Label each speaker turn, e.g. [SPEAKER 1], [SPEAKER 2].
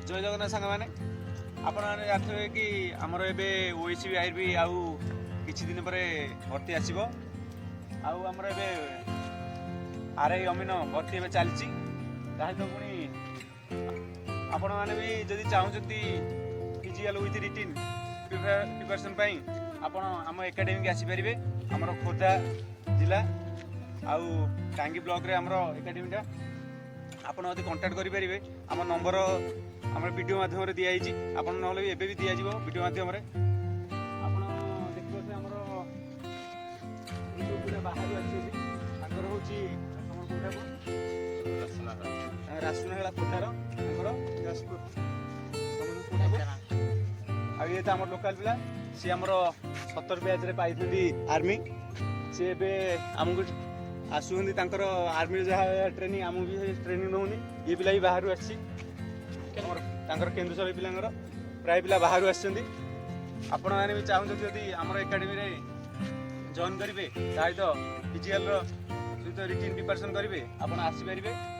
[SPEAKER 1] जय जगन्नाथ सांग मैंने आपने जानते कि आमर ए ओएसबी आईबी आउ किछि दिन पर भर्ती आसब आमर ए आरआई अमीन भर्ती ए चलती पुणी आपण मैंने भी जदि चाहते फिजिकल विथ रिटिन प्रिपरेशन आपण आम एकाडेमी की आसीपारे आमर खोर्धा जिला आउ टांगी ब्लॉक रे आमर एकाडेमीटा आपण यदि कंटाक्ट करेंगे आम नंबर आम वीडियो माध्यम दिखाई आप ना भी एबे भी दि जाव वीडियो माध्यम आप देखिए आमर बाहर आसी रासुनाला खोटार जाजपुर ये तो आम लोकाल पिला सी आमर 70 बैच रे पाई आर्मी सी आमको आसुंदी आर्मी जहाँ ट्रेनिंग आमको भी ट्रेनिंग नौनी ये पिला भी बाहर आसी केन्दुसर पिला प्राय पिला बाहर आसुँच आपण मैंने भी चाहते जदि आम एकाडेमी जॉइन करेंगे तो फिजिकल सहित रिटिन प्रिपरेशन करेंगे आप आसीपारे